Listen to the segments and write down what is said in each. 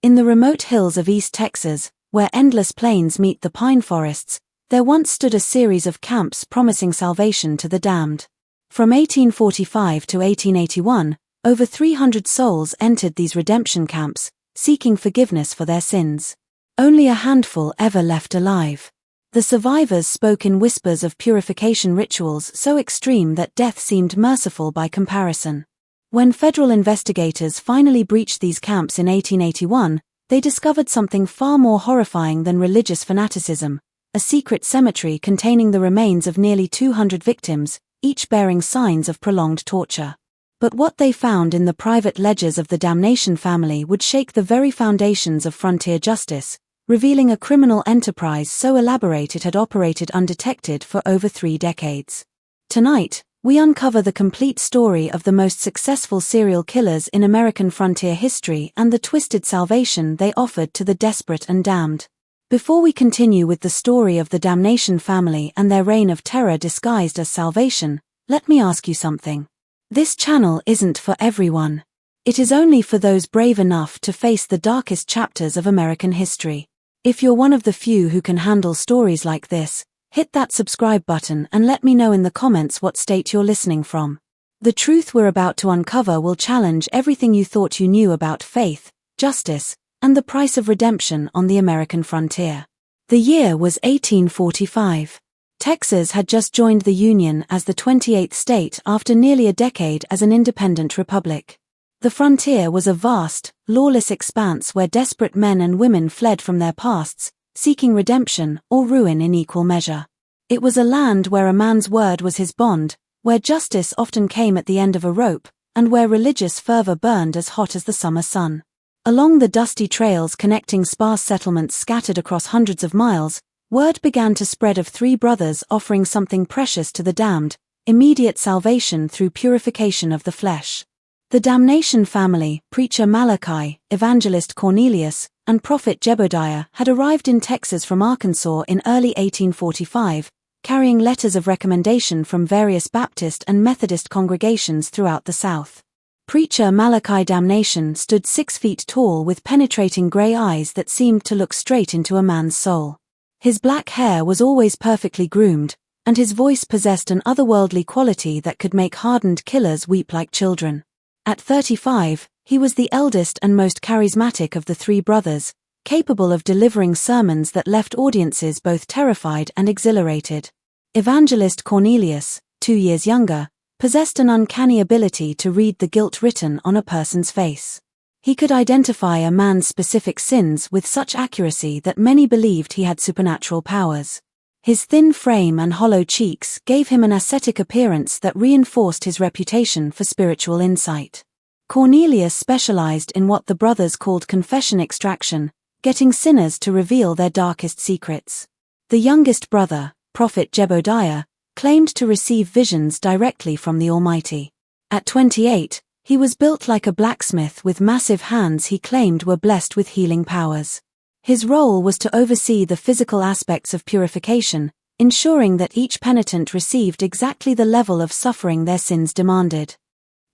In the remote hills of East Texas, where endless plains meet the pine forests, there once stood a series of camps promising salvation to the damned. From 1845 to 1881, over 300 souls entered these redemption camps, seeking forgiveness for their sins. Only a handful ever left alive. The survivors spoke in whispers of purification rituals so extreme that death seemed merciful by comparison. When federal investigators finally breached these camps in 1881, they discovered something far more horrifying than religious fanaticism: a secret cemetery containing the remains of nearly 200 victims, each bearing signs of prolonged torture. But what they found in the private ledgers of the Damnation family would shake the very foundations of frontier justice, revealing a criminal enterprise so elaborate it had operated undetected for over 3 decades. Tonight, we uncover the complete story of the most successful serial killers in American frontier history and the twisted salvation they offered to the desperate and damned. Before we continue with the story of the Damnation family and their reign of terror disguised as salvation, let me ask you something. This channel isn't for everyone. It is only for those brave enough to face the darkest chapters of American history. If you're one of the few who can handle stories like this, hit that subscribe button and let me know in the comments what state you're listening from. The truth we're about to uncover will challenge everything you thought you knew about faith, justice, and the price of redemption on the American frontier. The year was 1845. Texas had just joined the Union as the 28th state after nearly a decade as an independent republic. The frontier was a vast, lawless expanse where desperate men and women fled from their pasts, seeking redemption or ruin in equal measure. It was a land where a man's word was his bond, where justice often came at the end of a rope, and where religious fervor burned as hot as the summer sun. Along the dusty trails connecting sparse settlements scattered across hundreds of miles, word began to spread of 3 brothers offering something precious to the damned: immediate salvation through purification of the flesh. The Damnation family, preacher Malachi, evangelist Cornelius, and prophet Jebediah had arrived in Texas from Arkansas in early 1845, carrying letters of recommendation from various Baptist and Methodist congregations throughout the South. Preacher Malachi Damnation stood 6 feet tall with penetrating gray eyes that seemed to look straight into a man's soul. His black hair was always perfectly groomed, and his voice possessed an otherworldly quality that could make hardened killers weep like children. At 35, he was the eldest and most charismatic of the 3 brothers, capable of delivering sermons that left audiences both terrified and exhilarated. Evangelist Cornelius, 2 years younger, possessed an uncanny ability to read the guilt written on a person's face. He could identify a man's specific sins with such accuracy that many believed he had supernatural powers. His thin frame and hollow cheeks gave him an ascetic appearance that reinforced his reputation for spiritual insight. Cornelius specialized in what the brothers called confession extraction, getting sinners to reveal their darkest secrets. The youngest brother, prophet Jebediah, claimed to receive visions directly from the Almighty. At 28, he was built like a blacksmith with massive hands he claimed were blessed with healing powers. His role was to oversee the physical aspects of purification, ensuring that each penitent received exactly the level of suffering their sins demanded.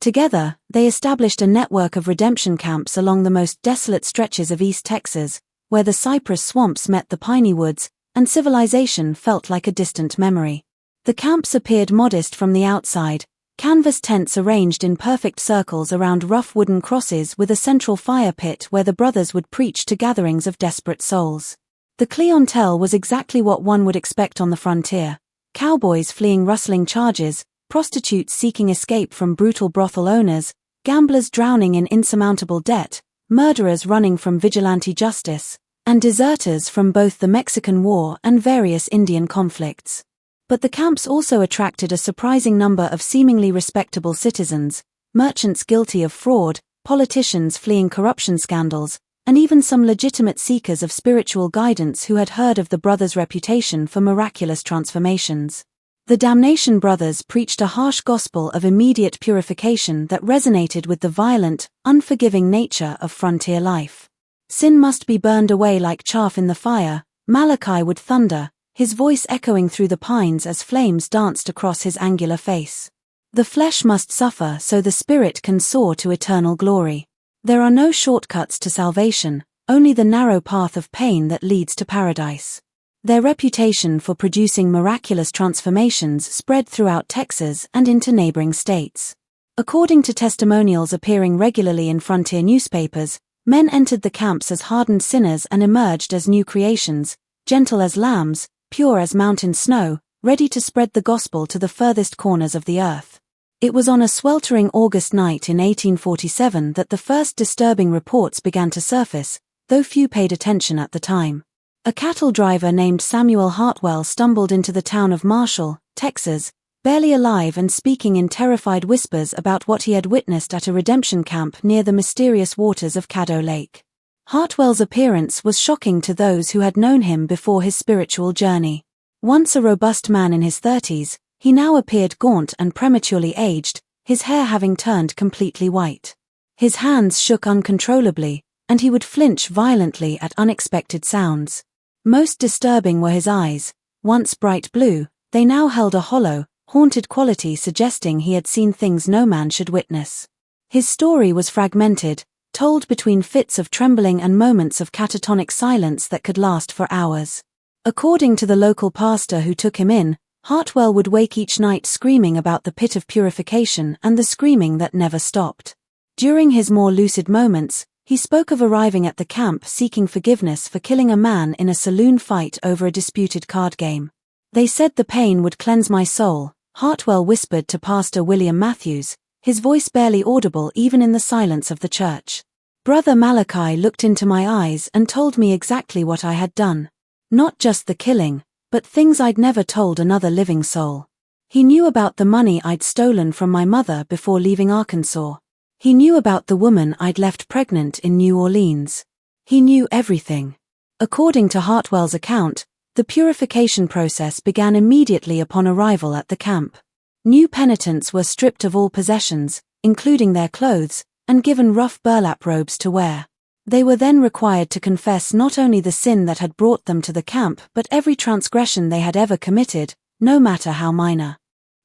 Together, they established a network of redemption camps along the most desolate stretches of East Texas, where the cypress swamps met the piney woods, and civilization felt like a distant memory. The camps appeared modest from the outside, canvas tents arranged in perfect circles around rough wooden crosses with a central fire pit where the brothers would preach to gatherings of desperate souls. The clientele was exactly what one would expect on the frontier: cowboys fleeing rustling charges, prostitutes seeking escape from brutal brothel owners, gamblers drowning in insurmountable debt, murderers running from vigilante justice, and deserters from both the Mexican War and various Indian conflicts. But the camps also attracted a surprising number of seemingly respectable citizens, merchants guilty of fraud, politicians fleeing corruption scandals, and even some legitimate seekers of spiritual guidance who had heard of the brothers' reputation for miraculous transformations. The Damnation brothers preached a harsh gospel of immediate purification that resonated with the violent, unforgiving nature of frontier life. Sin must be burned away like chaff in the fire, Malachi would thunder, his voice echoing through the pines as flames danced across his angular face. The flesh must suffer so the spirit can soar to eternal glory. There are no shortcuts to salvation, only the narrow path of pain that leads to paradise. Their reputation for producing miraculous transformations spread throughout Texas and into neighboring states. According to testimonials appearing regularly in frontier newspapers, men entered the camps as hardened sinners and emerged as new creations, gentle as lambs, pure as mountain snow, ready to spread the gospel to the furthest corners of the earth. It was on a sweltering August night in 1847 that the first disturbing reports began to surface, though few paid attention at the time. A cattle driver named Samuel Hartwell stumbled into the town of Marshall, Texas, barely alive and speaking in terrified whispers about what he had witnessed at a redemption camp near the mysterious waters of Caddo Lake. Hartwell's appearance was shocking to those who had known him before his spiritual journey. Once a robust man in his 30s, he now appeared gaunt and prematurely aged, his hair having turned completely white. His hands shook uncontrollably, and he would flinch violently at unexpected sounds. Most disturbing were his eyes. Once bright blue, they now held a hollow, haunted quality suggesting he had seen things no man should witness. His story was fragmented, told between fits of trembling and moments of catatonic silence that could last for hours. According to the local pastor who took him in, Hartwell would wake each night screaming about the pit of purification and the screaming that never stopped. During his more lucid moments, he spoke of arriving at the camp seeking forgiveness for killing a man in a saloon fight over a disputed card game. "They said the pain would cleanse my soul," Hartwell whispered to Pastor William Matthews, his voice barely audible even in the silence of the church. "Brother Malachi looked into my eyes and told me exactly what I had done. Not just the killing, but things I'd never told another living soul. He knew about the money I'd stolen from my mother before leaving Arkansas. He knew about the woman I'd left pregnant in New Orleans. He knew everything." According to Hartwell's account, the purification process began immediately upon arrival at the camp. New penitents were stripped of all possessions, including their clothes, and given rough burlap robes to wear. They were then required to confess not only the sin that had brought them to the camp but every transgression they had ever committed, no matter how minor.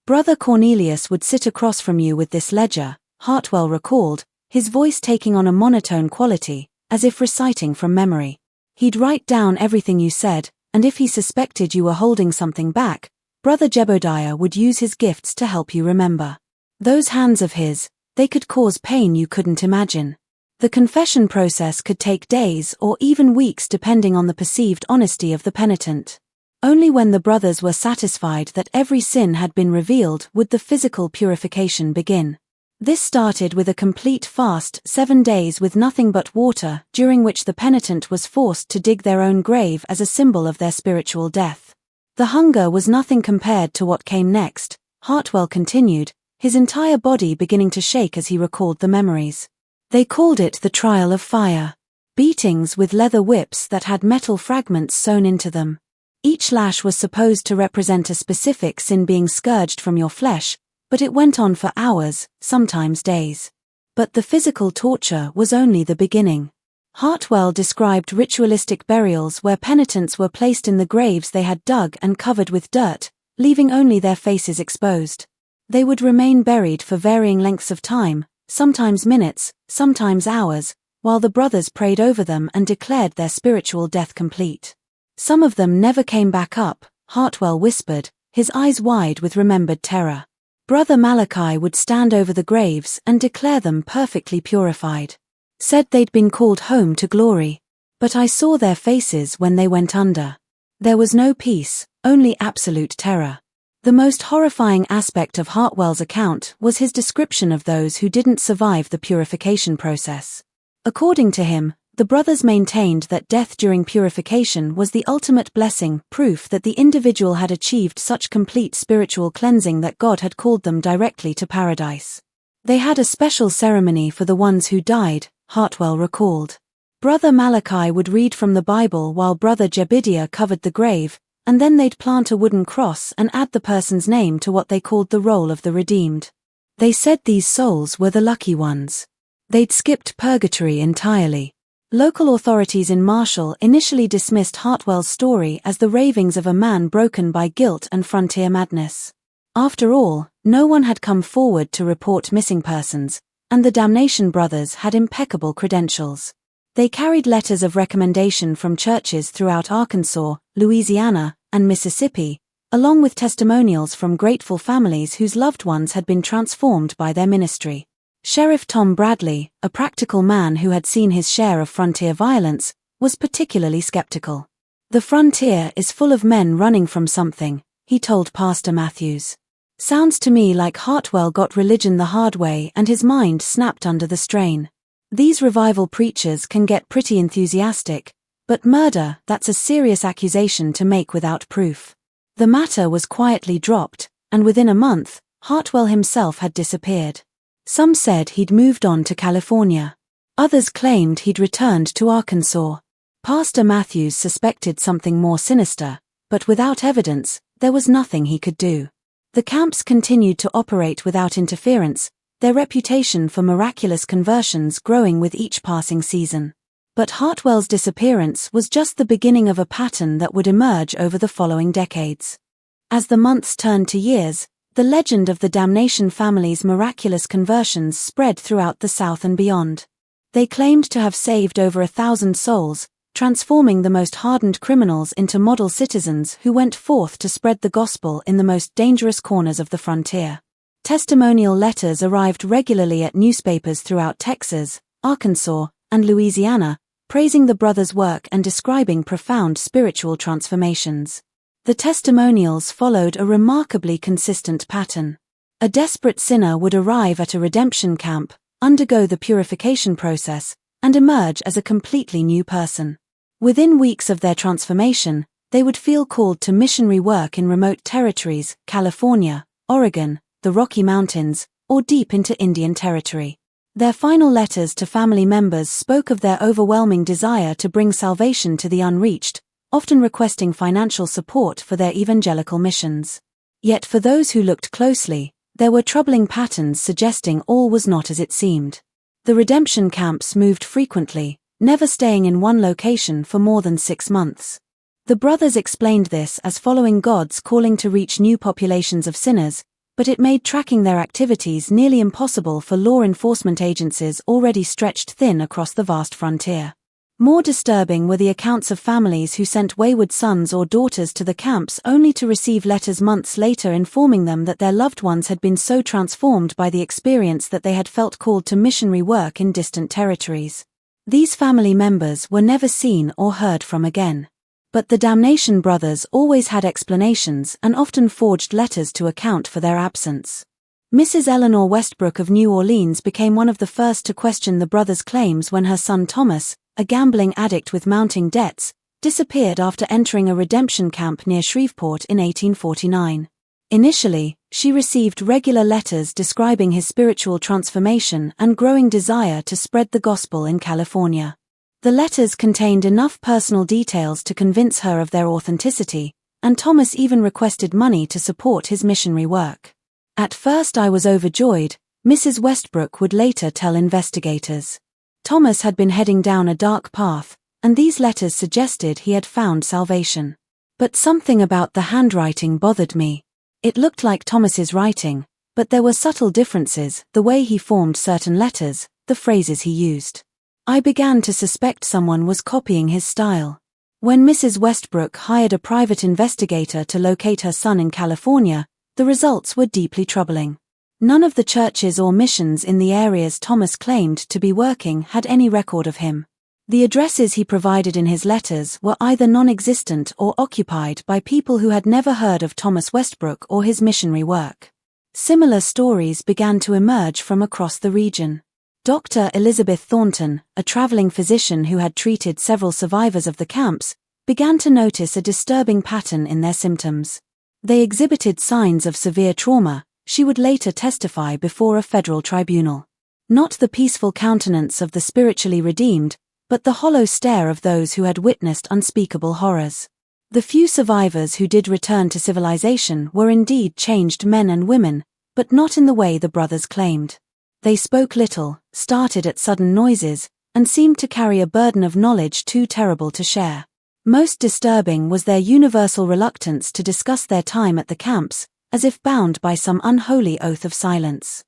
"Brother Cornelius would sit across from you with this ledger," Hartwell recalled, his voice taking on a monotone quality, as if reciting from memory. "He'd write down everything you said, and if he suspected you were holding something back, Brother Jebediah would use his gifts to help you remember. Those hands of his, they could cause pain you couldn't imagine." The confession process could take days or even weeks depending on the perceived honesty of the penitent. Only when the brothers were satisfied that every sin had been revealed would the physical purification begin. This started with a complete fast, 7 days with nothing but water, during which the penitent was forced to dig their own grave as a symbol of their spiritual death. The hunger was nothing compared to what came next, Hartwell continued, his entire body beginning to shake as he recalled the memories. "They called it the trial of fire. Beatings with leather whips that had metal fragments sewn into them. Each lash was supposed to represent a specific sin being scourged from your flesh, but it went on for hours, sometimes days. But the physical torture was only the beginning." Hartwell described ritualistic burials where penitents were placed in the graves they had dug and covered with dirt, leaving only their faces exposed. They would remain buried for varying lengths of time, sometimes minutes, sometimes hours, while the brothers prayed over them and declared their spiritual death complete. "Some of them never came back up," Hartwell whispered, his eyes wide with remembered terror. "Brother Malachi would stand over the graves and declare them perfectly purified. Said they'd been called home to glory. But I saw their faces when they went under. There was no peace, only absolute terror." The most horrifying aspect of Hartwell's account was his description of those who didn't survive the purification process. According to him, the brothers maintained that death during purification was the ultimate blessing, proof that the individual had achieved such complete spiritual cleansing that God had called them directly to paradise. "They had a special ceremony for the ones who died," Hartwell recalled. "Brother Malachi would read from the Bible while Brother Jebediah covered the grave, and then they'd plant a wooden cross and add the person's name to what they called the roll of the redeemed. They said these souls were the lucky ones. They'd skipped purgatory entirely." Local authorities in Marshall initially dismissed Hartwell's story as the ravings of a man broken by guilt and frontier madness. After all, no one had come forward to report missing persons, and the Damnation brothers had impeccable credentials. They carried letters of recommendation from churches throughout Arkansas, Louisiana, and Mississippi, along with testimonials from grateful families whose loved ones had been transformed by their ministry. Sheriff Tom Bradley, a practical man who had seen his share of frontier violence, was particularly skeptical. "The frontier is full of men running from something," he told Pastor Matthews. "Sounds to me like Hartwell got religion the hard way and his mind snapped under the strain. These revival preachers can get pretty enthusiastic, but murder, that's a serious accusation to make without proof." The matter was quietly dropped, and within a month, Hartwell himself had disappeared. Some said he'd moved on to California. Others claimed he'd returned to Arkansas. Pastor Matthews suspected something more sinister, but without evidence, there was nothing he could do. The camps continued to operate without interference, their reputation for miraculous conversions growing with each passing season. But Hartwell's disappearance was just the beginning of a pattern that would emerge over the following decades. As the months turned to years, the legend of the Damnation family's miraculous conversions spread throughout the South and beyond. They claimed to have saved over 1,000 souls, transforming the most hardened criminals into model citizens who went forth to spread the gospel in the most dangerous corners of the frontier. Testimonial letters arrived regularly at newspapers throughout Texas, Arkansas, and Louisiana, praising the brothers' work and describing profound spiritual transformations. The testimonials followed a remarkably consistent pattern. A desperate sinner would arrive at a redemption camp, undergo the purification process, and emerge as a completely new person. Within weeks of their transformation, they would feel called to missionary work in remote territories, California, Oregon, the Rocky Mountains, or deep into Indian territory. Their final letters to family members spoke of their overwhelming desire to bring salvation to the unreached, often requesting financial support for their evangelical missions. Yet for those who looked closely, there were troubling patterns suggesting all was not as it seemed. The redemption camps moved frequently, never staying in one location for more than 6 months. The brothers explained this as following God's calling to reach new populations of sinners, but it made tracking their activities nearly impossible for law enforcement agencies already stretched thin across the vast frontier. More disturbing were the accounts of families who sent wayward sons or daughters to the camps only to receive letters months later informing them that their loved ones had been so transformed by the experience that they had felt called to missionary work in distant territories. These family members were never seen or heard from again. But the Damnation brothers always had explanations and often forged letters to account for their absence. Mrs. Eleanor Westbrook of New Orleans became one of the first to question the brothers' claims when her son Thomas, a gambling addict with mounting debts, disappeared after entering a redemption camp near Shreveport in 1849. Initially, she received regular letters describing his spiritual transformation and growing desire to spread the gospel in California. The letters contained enough personal details to convince her of their authenticity, and Thomas even requested money to support his missionary work. "At first I was overjoyed," Mrs. Westbrook would later tell investigators. Thomas had been heading down a dark path, and these letters suggested he had found salvation. But something about the handwriting bothered me. It looked like Thomas's writing, but there were subtle differences, the way he formed certain letters, the phrases he used. I began to suspect someone was copying his style. When Mrs. Westbrook hired a private investigator to locate her son in California, the results were deeply troubling. None of the churches or missions in the areas Thomas claimed to be working had any record of him. The addresses he provided in his letters were either non-existent or occupied by people who had never heard of Thomas Westbrook or his missionary work. Similar stories began to emerge from across the region. Dr. Elizabeth Thornton, a traveling physician who had treated several survivors of the camps, began to notice a disturbing pattern in their symptoms. They exhibited signs of severe trauma, she would later testify before a federal tribunal. Not the peaceful countenance of the spiritually redeemed, but the hollow stare of those who had witnessed unspeakable horrors. The few survivors who did return to civilization were indeed changed men and women, but not in the way the brothers claimed. They spoke little, started at sudden noises, and seemed to carry a burden of knowledge too terrible to share. Most disturbing was their universal reluctance to discuss their time at the camps, as if bound by some unholy oath of silence.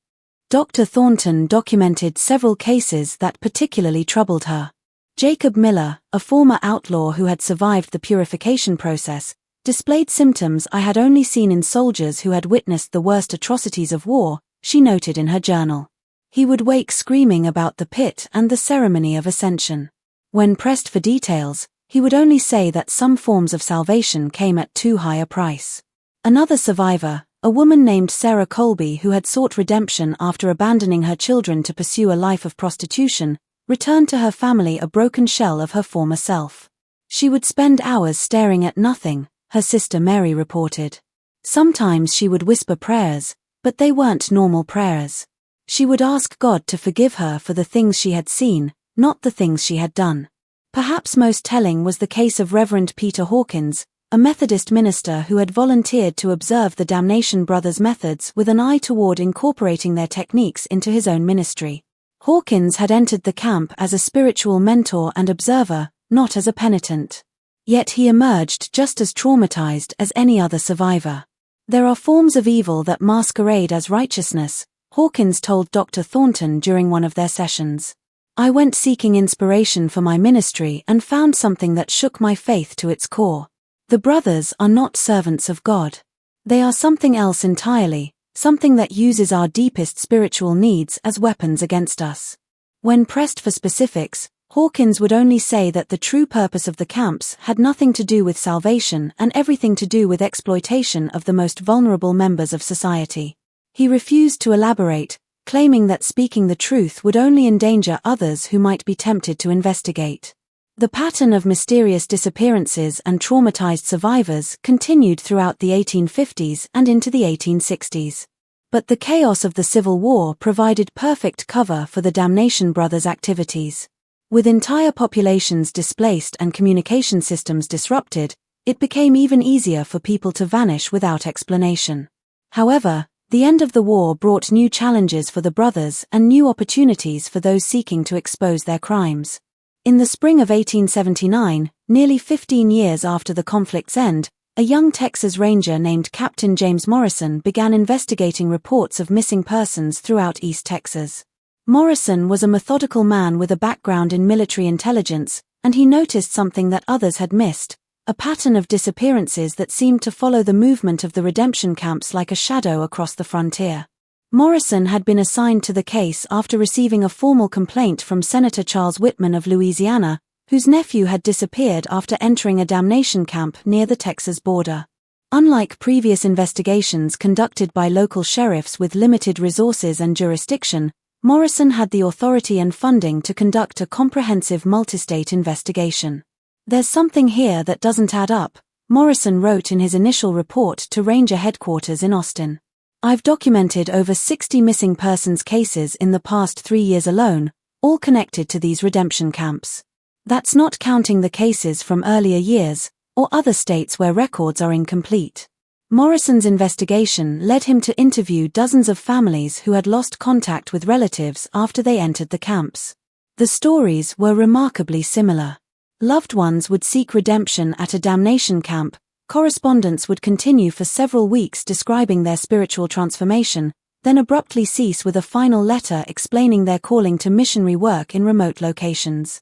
Dr. Thornton documented several cases that particularly troubled her. Jacob Miller, a former outlaw who had survived the purification process, displayed symptoms I had only seen in soldiers who had witnessed the worst atrocities of war, she noted in her journal. He would wake screaming about the pit and the ceremony of ascension. When pressed for details, he would only say that some forms of salvation came at too high a price. Another survivor, a woman named Sarah Colby who had sought redemption after abandoning her children to pursue a life of prostitution, returned to her family a broken shell of her former self. She would spend hours staring at nothing, her sister Mary reported. Sometimes she would whisper prayers, but they weren't normal prayers. She would ask God to forgive her for the things she had seen, not the things she had done. Perhaps most telling was the case of Reverend Peter Hawkins, a Methodist minister who had volunteered to observe the Damnation brothers' methods with an eye toward incorporating their techniques into his own ministry. Hawkins had entered the camp as a spiritual mentor and observer, not as a penitent. Yet he emerged just as traumatized as any other survivor. There are forms of evil that masquerade as righteousness, Hawkins told Dr. Thornton during one of their sessions. I went seeking inspiration for my ministry and found something that shook my faith to its core. The brothers are not servants of God. They are something else entirely, something that uses our deepest spiritual needs as weapons against us. When pressed for specifics, Hawkins would only say that the true purpose of the camps had nothing to do with salvation and everything to do with exploitation of the most vulnerable members of society. He refused to elaborate, claiming that speaking the truth would only endanger others who might be tempted to investigate. The pattern of mysterious disappearances and traumatized survivors continued throughout the 1850s and into the 1860s. But the chaos of the Civil War provided perfect cover for the Damnation brothers' activities. With entire populations displaced and communication systems disrupted, it became even easier for people to vanish without explanation. However, the end of the war brought new challenges for the brothers and new opportunities for those seeking to expose their crimes. In the spring of 1879, nearly 15 years after the conflict's end, a young Texas Ranger named Captain James Morrison began investigating reports of missing persons throughout East Texas. Morrison was a methodical man with a background in military intelligence, and he noticed something that others had missed, a pattern of disappearances that seemed to follow the movement of the redemption camps like a shadow across the frontier. Morrison had been assigned to the case after receiving a formal complaint from Senator Charles Whitman of Louisiana, whose nephew had disappeared after entering a damnation camp near the Texas border. Unlike previous investigations conducted by local sheriffs with limited resources and jurisdiction, Morrison had the authority and funding to conduct a comprehensive multi-state investigation. "There's something here that doesn't add up," Morrison wrote in his initial report to Ranger headquarters in Austin. "I've documented over 60 missing persons cases in the past 3 years alone, all connected to these redemption camps. That's not counting the cases from earlier years, or other states where records are incomplete." Morrison's investigation led him to interview dozens of families who had lost contact with relatives after they entered the camps. The stories were remarkably similar. Loved ones would seek redemption at a damnation camp, correspondence would continue for several weeks describing their spiritual transformation, then abruptly cease with a final letter explaining their calling to missionary work in remote locations.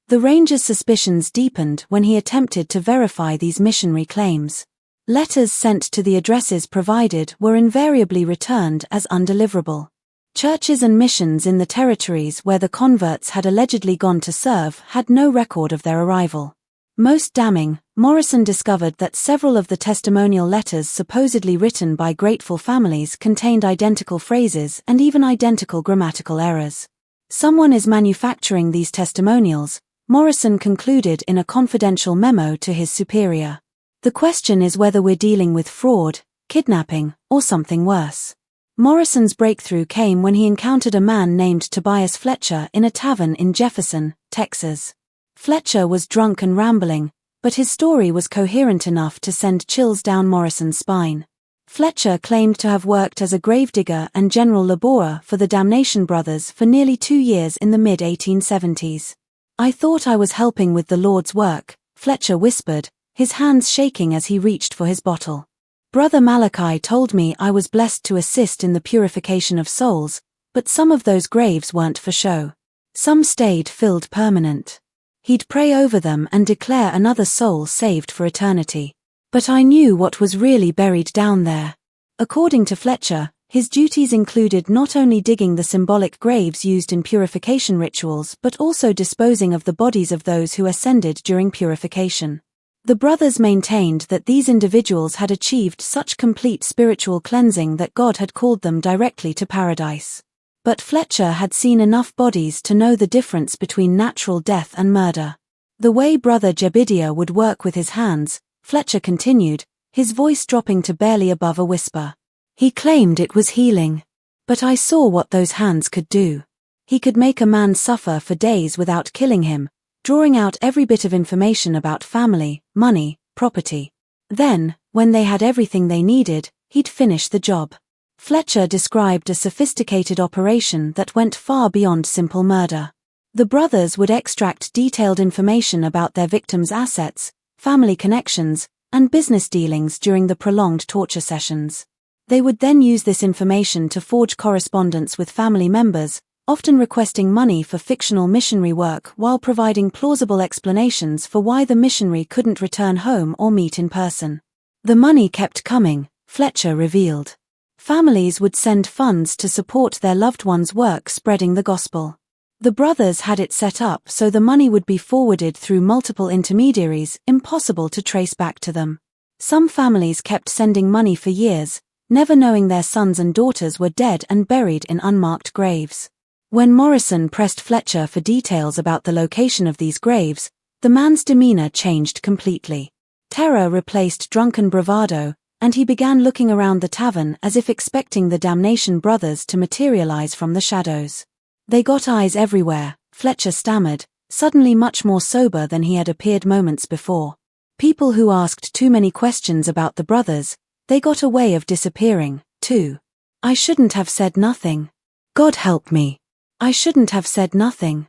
The ranger's suspicions deepened when he attempted to verify these missionary claims. Letters sent to the addresses provided were invariably returned as undeliverable. Churches and missions in the territories where the converts had allegedly gone to serve had no record of their arrival. Most damning, Morrison discovered that several of the testimonial letters supposedly written by grateful families contained identical phrases and even identical grammatical errors. "Someone is manufacturing these testimonials," Morrison concluded in a confidential memo to his superior. "The question is whether we're dealing with fraud, kidnapping, or something worse." Morrison's breakthrough came when he encountered a man named Tobias Fletcher in a tavern in Jefferson, Texas. Fletcher was drunk and rambling, but his story was coherent enough to send chills down Morrison's spine. Fletcher claimed to have worked as a gravedigger and general laborer for the Damnation brothers for nearly 2 years in the mid-1870s. "I thought I was helping with the Lord's work," Fletcher whispered, his hands shaking as he reached for his bottle. "Brother Malachi told me I was blessed to assist in the purification of souls, but some of those graves weren't for show. Some stayed filled permanent. He'd pray over them and declare another soul saved for eternity. But I knew what was really buried down there. According to Fletcher, his duties included not only digging the symbolic graves used in purification rituals but also disposing of the bodies of those who ascended during purification. The brothers maintained that these individuals had achieved such complete spiritual cleansing that God had called them directly to paradise. But Fletcher had seen enough bodies to know the difference between natural death and murder. The way Brother Jebediah would work with his hands, Fletcher continued, his voice dropping to barely above a whisper. He claimed it was healing. But I saw what those hands could do. He could make a man suffer for days without killing him, drawing out every bit of information about family, money, property. Then, when they had everything they needed, he'd finish the job. Fletcher described a sophisticated operation that went far beyond simple murder. The brothers would extract detailed information about their victims' assets, family connections, and business dealings during the prolonged torture sessions. They would then use this information to forge correspondence with family members, often requesting money for fictional missionary work while providing plausible explanations for why the missionary couldn't return home or meet in person. The money kept coming, Fletcher revealed. Families would send funds to support their loved ones' work spreading the gospel. The brothers had it set up so the money would be forwarded through multiple intermediaries, impossible to trace back to them. Some families kept sending money for years, never knowing their sons and daughters were dead and buried in unmarked graves. When Morrison pressed Fletcher for details about the location of these graves, the man's demeanor changed completely. Terror replaced drunken bravado, and he began looking around the tavern as if expecting the Damnation brothers to materialize from the shadows. They got eyes everywhere, Fletcher stammered, suddenly much more sober than he had appeared moments before. People who asked too many questions about the brothers, they got a way of disappearing, too. I shouldn't have said nothing. God help me. I shouldn't have said nothing.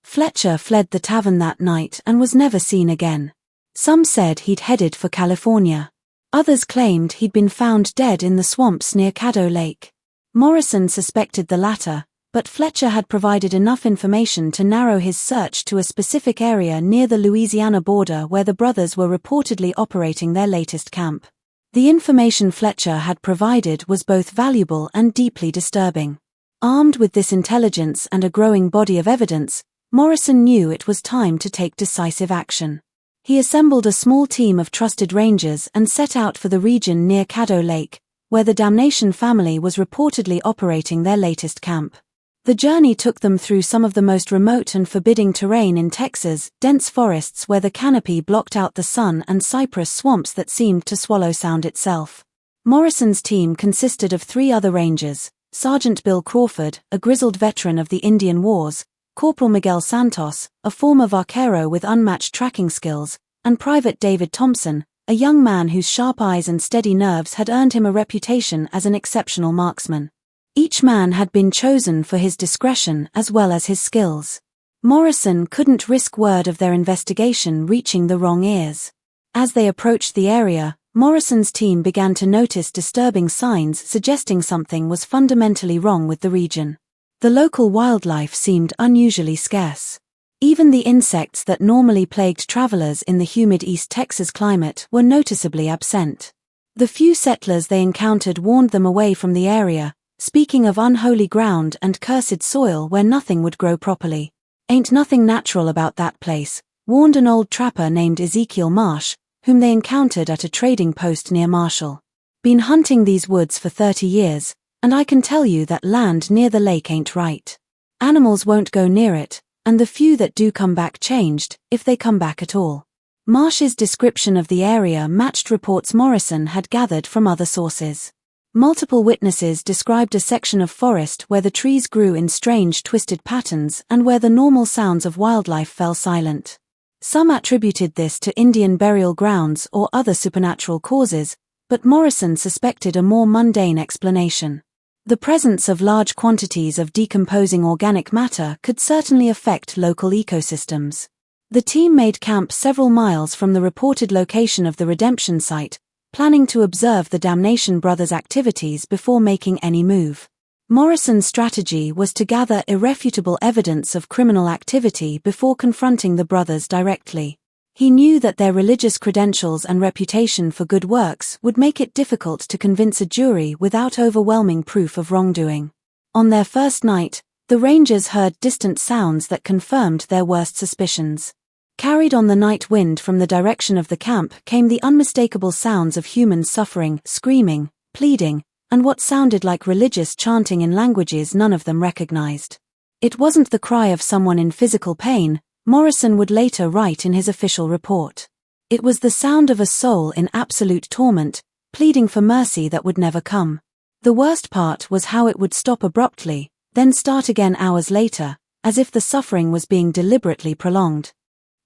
Fletcher fled the tavern that night and was never seen again. Some said he'd headed for California. Others claimed he'd been found dead in the swamps near Caddo Lake. Morrison suspected the latter, but Fletcher had provided enough information to narrow his search to a specific area near the Louisiana border where the brothers were reportedly operating their latest camp. The information Fletcher had provided was both valuable and deeply disturbing. Armed with this intelligence and a growing body of evidence, Morrison knew it was time to take decisive action. He assembled a small team of trusted rangers and set out for the region near Caddo Lake, where the Damnation family was reportedly operating their latest camp. The journey took them through some of the most remote and forbidding terrain in Texas, dense forests where the canopy blocked out the sun and cypress swamps that seemed to swallow sound itself. Morrison's team consisted of 3 other rangers, Sergeant Bill Crawford, a grizzled veteran of the Indian Wars, Corporal Miguel Santos, a former vaquero with unmatched tracking skills, and Private David Thompson, a young man whose sharp eyes and steady nerves had earned him a reputation as an exceptional marksman. Each man had been chosen for his discretion as well as his skills. Morrison couldn't risk word of their investigation reaching the wrong ears. As they approached the area, Morrison's team began to notice disturbing signs suggesting something was fundamentally wrong with the region. The local wildlife seemed unusually scarce. Even the insects that normally plagued travelers in the humid East Texas climate were noticeably absent. The few settlers they encountered warned them away from the area, speaking of unholy ground and cursed soil where nothing would grow properly. Ain't nothing natural about that place, warned an old trapper named Ezekiel Marsh, whom they encountered at a trading post near Marshall. Been hunting these woods for 30 years, and I can tell you that land near the lake ain't right. Animals won't go near it, and the few that do come back changed, if they come back at all. Marsh's description of the area matched reports Morrison had gathered from other sources. Multiple witnesses described a section of forest where the trees grew in strange twisted patterns and where the normal sounds of wildlife fell silent. Some attributed this to Indian burial grounds or other supernatural causes, but Morrison suspected a more mundane explanation. The presence of large quantities of decomposing organic matter could certainly affect local ecosystems. The team made camp several miles from the reported location of the redemption site, planning to observe the Damnation brothers' activities before making any move. Morrison's strategy was to gather irrefutable evidence of criminal activity before confronting the brothers directly. He knew that their religious credentials and reputation for good works would make it difficult to convince a jury without overwhelming proof of wrongdoing. On their first night, the Rangers heard distant sounds that confirmed their worst suspicions. Carried on the night wind from the direction of the camp came the unmistakable sounds of humans suffering, screaming, pleading, and what sounded like religious chanting in languages none of them recognized. It wasn't the cry of someone in physical pain, Morrison would later write in his official report. It was the sound of a soul in absolute torment, pleading for mercy that would never come. The worst part was how it would stop abruptly, then start again hours later, as if the suffering was being deliberately prolonged.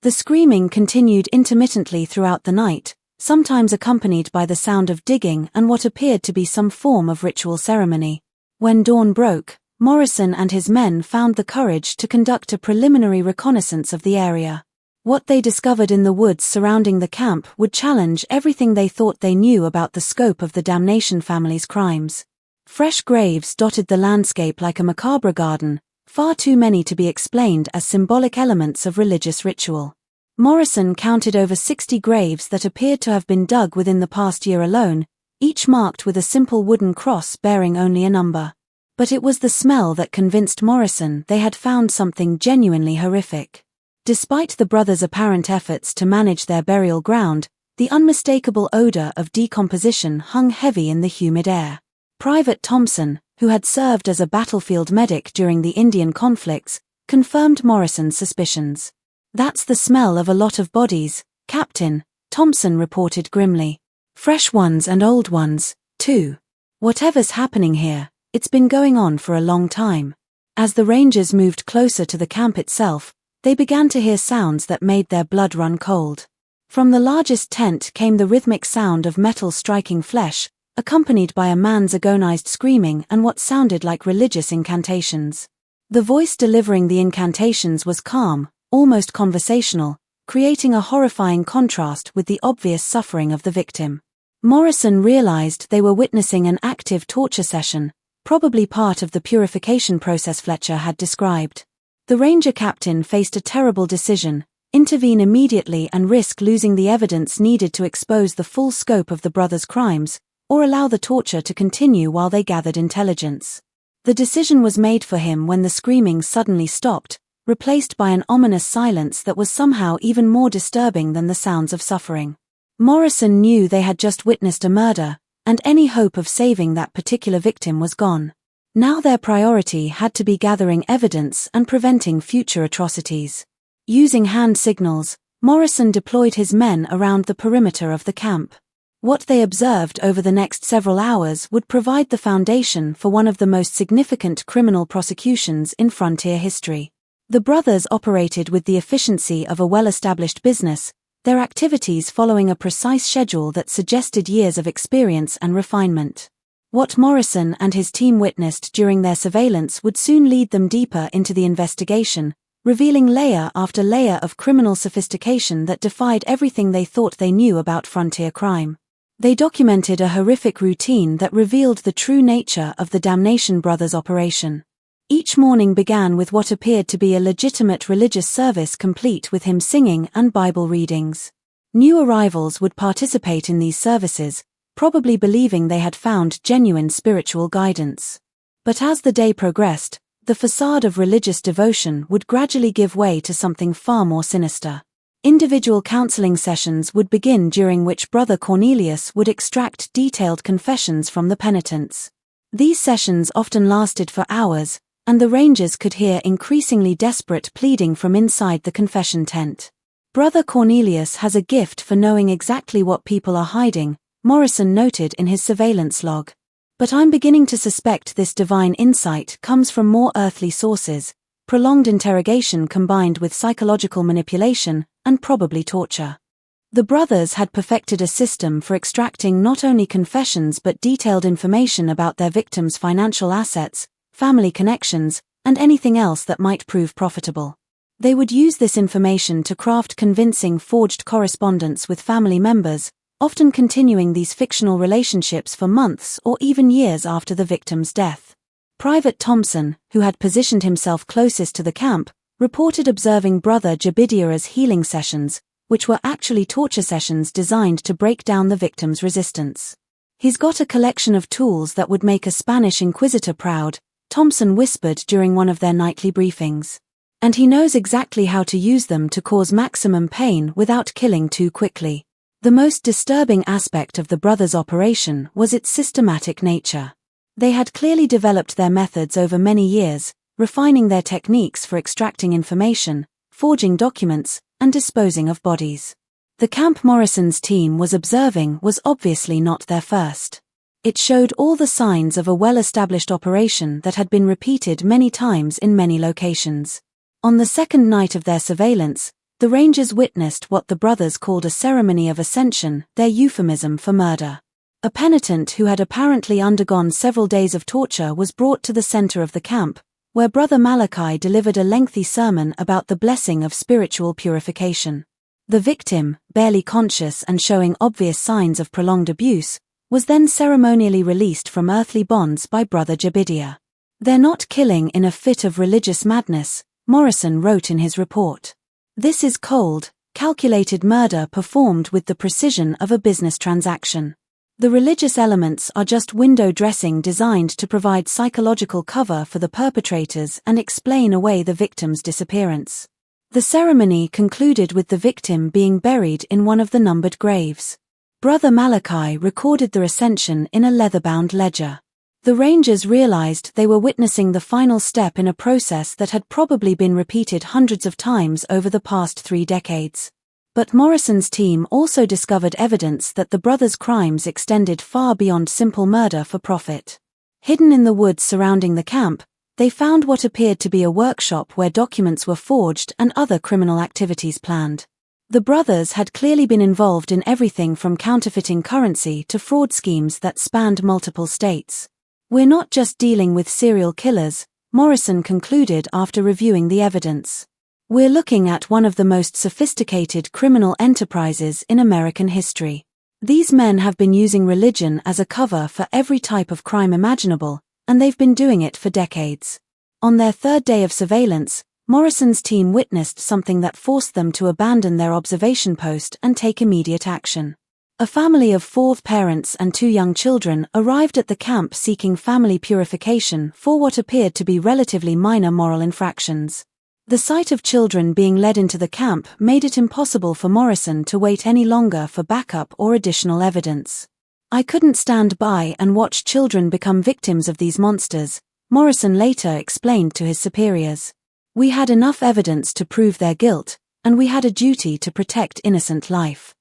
The screaming continued intermittently throughout the night, sometimes accompanied by the sound of digging and what appeared to be some form of ritual ceremony. When dawn broke, Morrison and his men found the courage to conduct a preliminary reconnaissance of the area. What they discovered in the woods surrounding the camp would challenge everything they thought they knew about the scope of the Damnation family's crimes. Fresh graves dotted the landscape like a macabre garden, far too many to be explained as symbolic elements of religious ritual. Morrison counted over 60 graves that appeared to have been dug within the past year alone, each marked with a simple wooden cross bearing only a number. But it was the smell that convinced Morrison they had found something genuinely horrific. Despite the brothers' apparent efforts to manage their burial ground, the unmistakable odor of decomposition hung heavy in the humid air. Private Thompson, who had served as a battlefield medic during the Indian conflicts, confirmed Morrison's suspicions. "That's the smell of a lot of bodies, Captain," Thompson reported grimly. "Fresh ones and old ones, too. Whatever's happening here, it's been going on for a long time." As the Rangers moved closer to the camp itself, they began to hear sounds that made their blood run cold. From the largest tent came the rhythmic sound of metal striking flesh, accompanied by a man's agonized screaming and what sounded like religious incantations. The voice delivering the incantations was calm, almost conversational, creating a horrifying contrast with the obvious suffering of the victim. Morrison realized they were witnessing an active torture session, probably part of the purification process Fletcher had described. The Ranger captain faced a terrible decision: intervene immediately and risk losing the evidence needed to expose the full scope of the brothers' crimes, or allow the torture to continue while they gathered intelligence. The decision was made for him when the screaming suddenly stopped, replaced by an ominous silence that was somehow even more disturbing than the sounds of suffering. Morrison knew they had just witnessed a murder, and any hope of saving that particular victim was gone. Now their priority had to be gathering evidence and preventing future atrocities. Using hand signals, Morrison deployed his men around the perimeter of the camp. What they observed over the next several hours would provide the foundation for one of the most significant criminal prosecutions in frontier history. The brothers operated with the efficiency of a well-established business, their activities following a precise schedule that suggested years of experience and refinement. What Morrison and his team witnessed during their surveillance would soon lead them deeper into the investigation, revealing layer after layer of criminal sophistication that defied everything they thought they knew about frontier crime. They documented a horrific routine that revealed the true nature of the Damnation brothers' operation. Each morning began with what appeared to be a legitimate religious service complete with hymn singing and Bible readings. New arrivals would participate in these services, probably believing they had found genuine spiritual guidance. But as the day progressed, the facade of religious devotion would gradually give way to something far more sinister. Individual counseling sessions would begin, during which Brother Cornelius would extract detailed confessions from the penitents. These sessions often lasted for hours, and the Rangers could hear increasingly desperate pleading from inside the confession tent. "Brother Cornelius has a gift for knowing exactly what people are hiding," Morrison noted in his surveillance log. "But I'm beginning to suspect this divine insight comes from more earthly sources, prolonged interrogation combined with psychological manipulation, and probably torture." The brothers had perfected a system for extracting not only confessions but detailed information about their victims' financial assets, family connections, and anything else that might prove profitable. They would use this information to craft convincing forged correspondence with family members, often continuing these fictional relationships for months or even years after the victim's death. Private Thompson, who had positioned himself closest to the camp, reported observing Brother Jebediah's healing sessions, which were actually torture sessions designed to break down the victim's resistance. "He's got a collection of tools that would make a Spanish inquisitor proud," Thompson whispered during one of their nightly briefings. "And he knows exactly how to use them to cause maximum pain without killing too quickly." The most disturbing aspect of the brothers' operation was its systematic nature. They had clearly developed their methods over many years, refining their techniques for extracting information, forging documents, and disposing of bodies. The camp Morrison's team was observing was obviously not their first. It showed all the signs of a well-established operation that had been repeated many times in many locations. On the second night of their surveillance, the Rangers witnessed what the brothers called a ceremony of ascension, their euphemism for murder. A penitent who had apparently undergone several days of torture was brought to the center of the camp, where Brother Malachi delivered a lengthy sermon about the blessing of spiritual purification. The victim, barely conscious and showing obvious signs of prolonged abuse, was then ceremonially released from earthly bonds by Brother Jebediah. "They're not killing in a fit of religious madness," Morrison wrote in his report. "This is cold, calculated murder performed with the precision of a business transaction. The religious elements are just window dressing designed to provide psychological cover for the perpetrators and explain away the victim's disappearance." The ceremony concluded with the victim being buried in one of the numbered graves. Brother Malachi recorded the ascension in a leather-bound ledger. The Rangers realized they were witnessing the final step in a process that had probably been repeated hundreds of times over the past 3 decades. But Morrison's team also discovered evidence that the brothers' crimes extended far beyond simple murder for profit. Hidden in the woods surrounding the camp, they found what appeared to be a workshop where documents were forged and other criminal activities planned. The brothers had clearly been involved in everything from counterfeiting currency to fraud schemes that spanned multiple states. "We're not just dealing with serial killers," Morrison concluded after reviewing the evidence. "We're looking at one of the most sophisticated criminal enterprises in American history. These men have been using religion as a cover for every type of crime imaginable, and they've been doing it for decades." On their third day of surveillance, Morrison's team witnessed something that forced them to abandon their observation post and take immediate action. A family of 4 parents and 2 young children arrived at the camp seeking family purification for what appeared to be relatively minor moral infractions. The sight of children being led into the camp made it impossible for Morrison to wait any longer for backup or additional evidence. "I couldn't stand by and watch children become victims of these monsters," Morrison later explained to his superiors. "We had enough evidence to prove their guilt, and we had a duty to protect innocent life."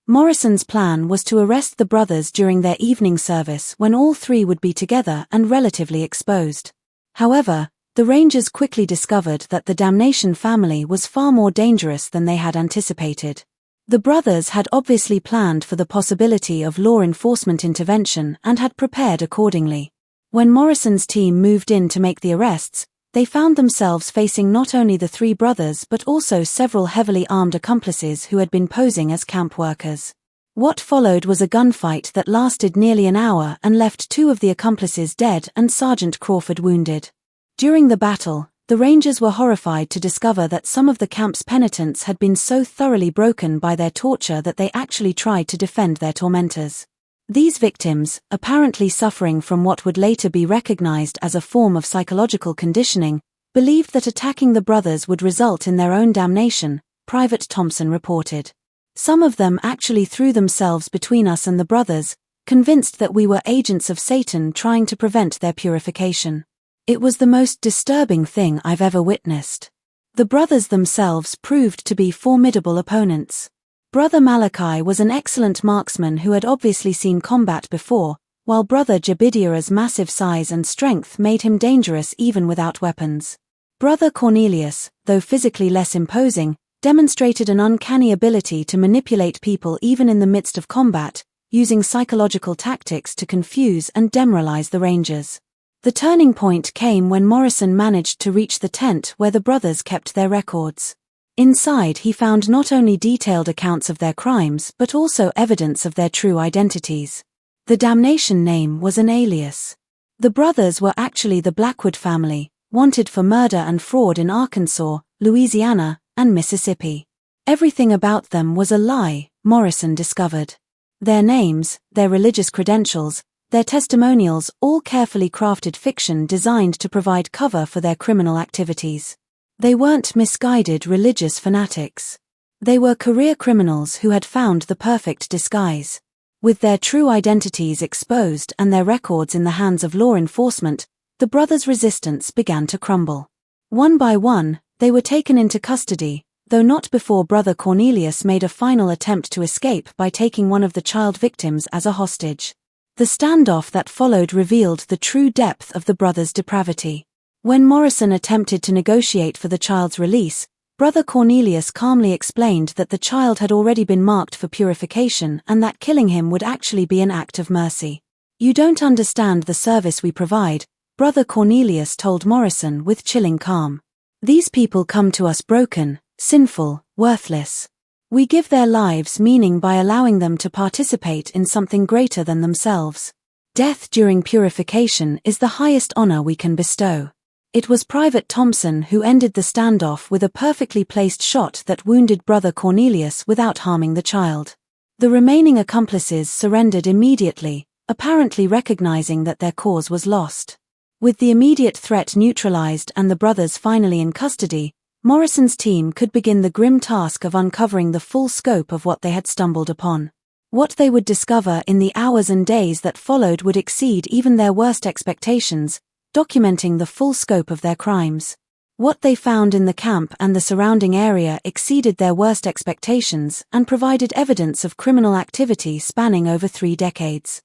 Morrison's plan was to arrest the brothers during their evening service when all 3 would be together and relatively exposed. However, the Rangers quickly discovered that the Damnation family was far more dangerous than they had anticipated. The brothers had obviously planned for the possibility of law enforcement intervention and had prepared accordingly. When Morrison's team moved in to make the arrests, they found themselves facing not only the 3 brothers but also several heavily armed accomplices who had been posing as camp workers. What followed was a gunfight that lasted nearly an hour and left 2 of the accomplices dead and Sergeant Crawford wounded. During the battle, the Rangers were horrified to discover that some of the camp's penitents had been so thoroughly broken by their torture that they actually tried to defend their tormentors. These victims, apparently suffering from what would later be recognized as a form of psychological conditioning, believed that attacking the brothers would result in their own damnation, Private Thompson reported. "Some of them actually threw themselves between us and the brothers, convinced that we were agents of Satan trying to prevent their purification. It was the most disturbing thing I've ever witnessed." The brothers themselves proved to be formidable opponents. Brother Malachi was an excellent marksman who had obviously seen combat before, while Brother Jebediah's massive size and strength made him dangerous even without weapons. Brother Cornelius, though physically less imposing, demonstrated an uncanny ability to manipulate people even in the midst of combat, using psychological tactics to confuse and demoralize the Rangers. The turning point came when Morrison managed to reach the tent where the brothers kept their records. Inside he found not only detailed accounts of their crimes but also evidence of their true identities. The Damnation name was an alias. The brothers were actually the Blackwood family, wanted for murder and fraud in Arkansas, Louisiana, and Mississippi. Everything about them was a lie, Morrison discovered. Their names, their religious credentials, their testimonials, all carefully crafted fiction designed to provide cover for their criminal activities. They weren't misguided religious fanatics. They were career criminals who had found the perfect disguise. With their true identities exposed and their records in the hands of law enforcement, the brothers' resistance began to crumble. One by one, they were taken into custody, though not before Brother Cornelius made a final attempt to escape by taking one of the child victims as a hostage. The standoff that followed revealed the true depth of the brothers' depravity. When Morrison attempted to negotiate for the child's release, Brother Cornelius calmly explained that the child had already been marked for purification and that killing him would actually be an act of mercy. "You don't understand the service we provide," Brother Cornelius told Morrison with chilling calm. "These people come to us broken, sinful, worthless. We give their lives meaning by allowing them to participate in something greater than themselves. Death during purification is the highest honor we can bestow." It was Private Thompson who ended the standoff with a perfectly placed shot that wounded Brother Cornelius without harming the child. The remaining accomplices surrendered immediately, apparently recognizing that their cause was lost. With the immediate threat neutralized and the brothers finally in custody, Morrison's team could begin the grim task of uncovering the full scope of what they had stumbled upon. What they would discover in the hours and days that followed would exceed even their worst expectations, documenting the full scope of their crimes. What they found in the camp and the surrounding area exceeded their worst expectations and provided evidence of criminal activity spanning over 3 decades.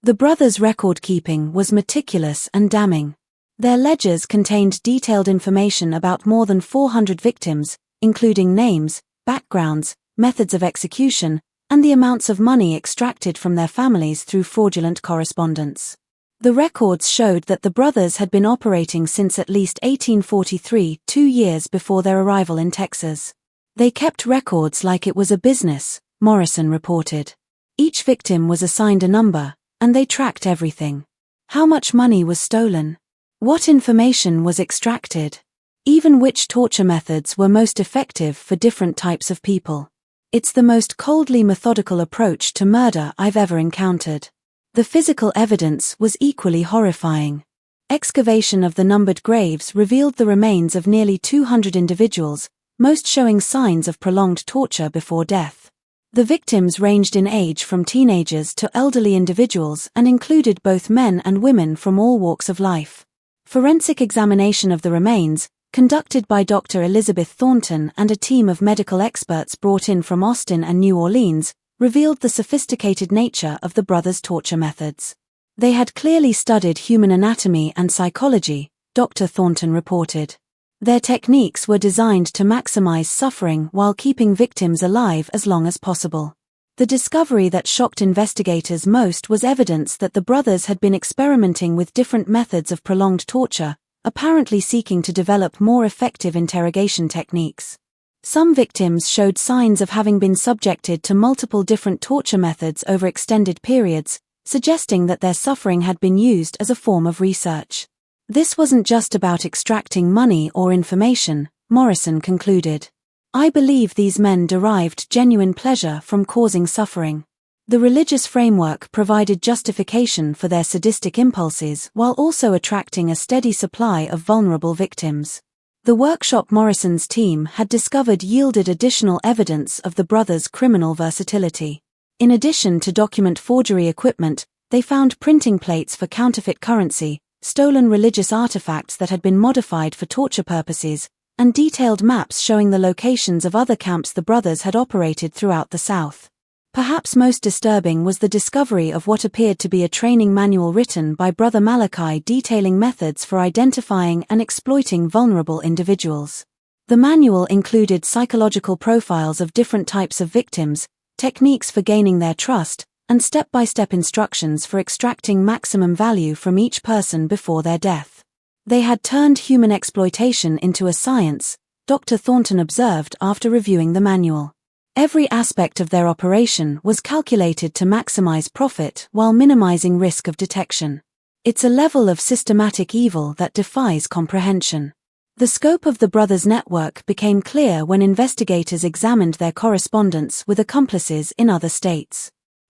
The brothers' record-keeping was meticulous and damning. Their ledgers contained detailed information about more than 400 victims, including names, backgrounds, methods of execution, and the amounts of money extracted from their families through fraudulent correspondence. The records showed that the brothers had been operating since at least 1843, 2 years before their arrival in Texas. They kept records like it was a business, Morrison reported. Each victim was assigned a number, and they tracked everything. How much money was stolen? What information was extracted? Even which torture methods were most effective for different types of people? It's the most coldly methodical approach to murder I've ever encountered. The physical evidence was equally horrifying. Excavation of the numbered graves revealed the remains of nearly 200 individuals, most showing signs of prolonged torture before death. The victims ranged in age from teenagers to elderly individuals and included both men and women from all walks of life. Forensic examination of the remains, conducted by Dr. Elizabeth Thornton and a team of medical experts brought in from Austin and New Orleans, revealed the sophisticated nature of the brothers' torture methods. They had clearly studied human anatomy and psychology, Dr. Thornton reported. Their techniques were designed to maximize suffering while keeping victims alive as long as possible. The discovery that shocked investigators most was evidence that the brothers had been experimenting with different methods of prolonged torture, apparently seeking to develop more effective interrogation techniques. Some victims showed signs of having been subjected to multiple different torture methods over extended periods, suggesting that their suffering had been used as a form of research. This wasn't just about extracting money or information, Morrison concluded. I believe these men derived genuine pleasure from causing suffering. The religious framework provided justification for their sadistic impulses while also attracting a steady supply of vulnerable victims. The workshop Morrison's team had discovered yielded additional evidence of the brothers' criminal versatility. In addition to document forgery equipment, they found printing plates for counterfeit currency, stolen religious artifacts that had been modified for torture purposes, and detailed maps showing the locations of other camps the brothers had operated throughout the South. Perhaps most disturbing was the discovery of what appeared to be a training manual written by Brother Malachi detailing methods for identifying and exploiting vulnerable individuals. The manual included psychological profiles of different types of victims, techniques for gaining their trust, and step-by-step instructions for extracting maximum value from each person before their death. They had turned human exploitation into a science, Dr. Thornton observed after reviewing the manual. Every aspect of their operation was calculated to maximize profit while minimizing risk of detection. It's a level of systematic evil that defies comprehension. The scope of the brothers' network became clear when investigators examined their correspondence with accomplices in other states.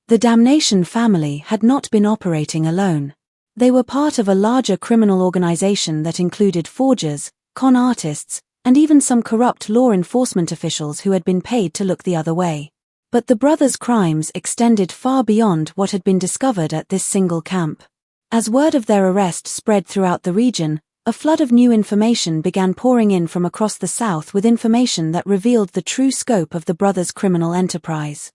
The Damnation family had not been operating alone. They were part of a larger criminal organization that included forgers, con artists, and even some corrupt law enforcement officials who had been paid to look the other way. But the brothers' crimes extended far beyond what had been discovered at this single camp. As word of their arrest spread throughout the region, a flood of new information began pouring in from across the South with information that revealed the true scope of the brothers' criminal enterprise.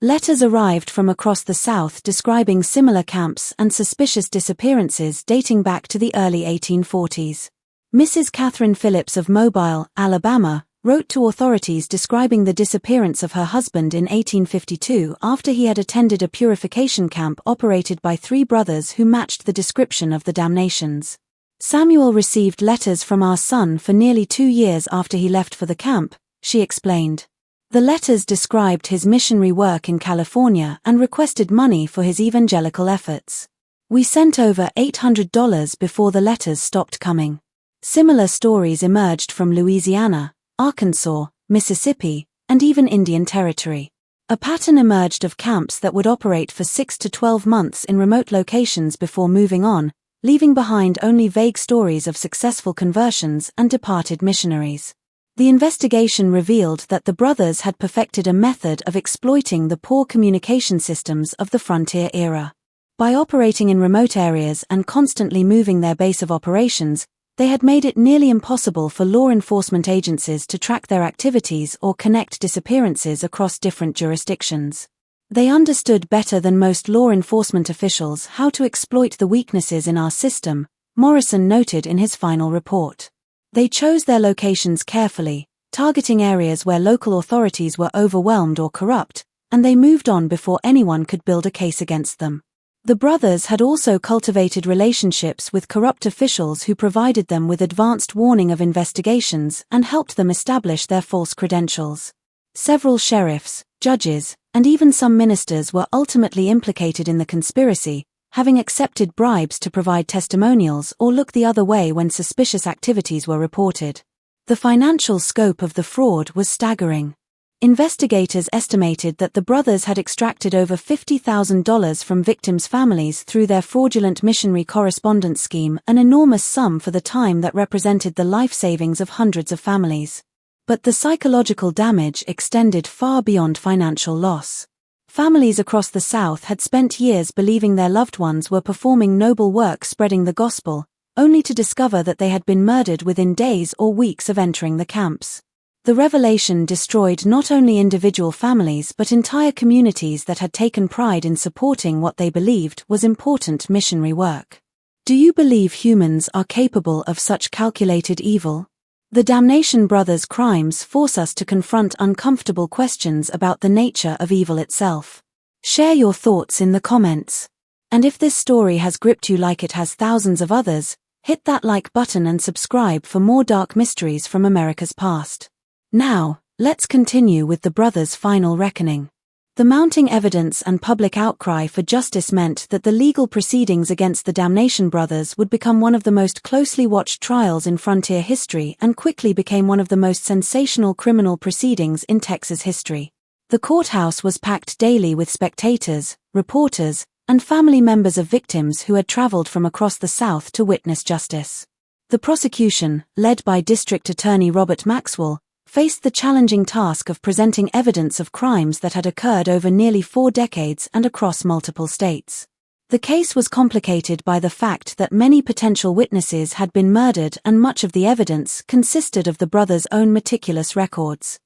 Letters arrived from across the South describing similar camps and suspicious disappearances dating back to the early 1840s. Mrs. Catherine Phillips of Mobile, Alabama, wrote to authorities describing the disappearance of her husband in 1852 after he had attended a purification camp operated by 3 brothers who matched the description of the Damnations. Samuel received letters from our son for nearly 2 years after he left for the camp, she explained. The letters described his missionary work in California and requested money for his evangelical efforts. We sent over $800 before the letters stopped coming. Similar stories emerged from Louisiana, Arkansas, Mississippi, and even Indian Territory. A pattern emerged of camps that would operate for 6 to 12 months in remote locations before moving on, leaving behind only vague stories of successful conversions and departed missionaries. The investigation revealed that the brothers had perfected a method of exploiting the poor communication systems of the frontier era. By operating in remote areas and constantly moving their base of operations, they had made it nearly impossible for law enforcement agencies to track their activities or connect disappearances across different jurisdictions. They understood better than most law enforcement officials how to exploit the weaknesses in our system, Morrison noted in his final report. They chose their locations carefully, targeting areas where local authorities were overwhelmed or corrupt, and they moved on before anyone could build a case against them. The brothers had also cultivated relationships with corrupt officials who provided them with advanced warning of investigations and helped them establish their false credentials. Several sheriffs, judges, and even some ministers were ultimately implicated in the conspiracy, having accepted bribes to provide testimonials or look the other way when suspicious activities were reported. The financial scope of the fraud was staggering. Investigators estimated that the brothers had extracted over $50,000 from victims' families through their fraudulent missionary correspondence scheme, an enormous sum for the time that represented the life savings of hundreds of families. But the psychological damage extended far beyond financial loss. Families across the South had spent years believing their loved ones were performing noble work spreading the gospel, only to discover that they had been murdered within days or weeks of entering the camps. The revelation destroyed not only individual families but entire communities that had taken pride in supporting what they believed was important missionary work. Do you believe humans are capable of such calculated evil? The Damnation brothers' crimes force us to confront uncomfortable questions about the nature of evil itself. Share your thoughts in the comments. And if this story has gripped you like it has thousands of others, hit that like button and subscribe for more dark mysteries from America's past. Now, let's continue with the brothers' final reckoning. The mounting evidence and public outcry for justice meant that the legal proceedings against the Damnation brothers would become one of the most closely watched trials in frontier history and quickly became one of the most sensational criminal proceedings in Texas history. The courthouse was packed daily with spectators, reporters, and family members of victims who had traveled from across the South to witness justice. The prosecution, led by District Attorney Robert Maxwell, faced the challenging task of presenting evidence of crimes that had occurred over nearly 4 decades and across multiple states. The case was complicated by the fact that many potential witnesses had been murdered and much of the evidence consisted of the brothers' own meticulous records.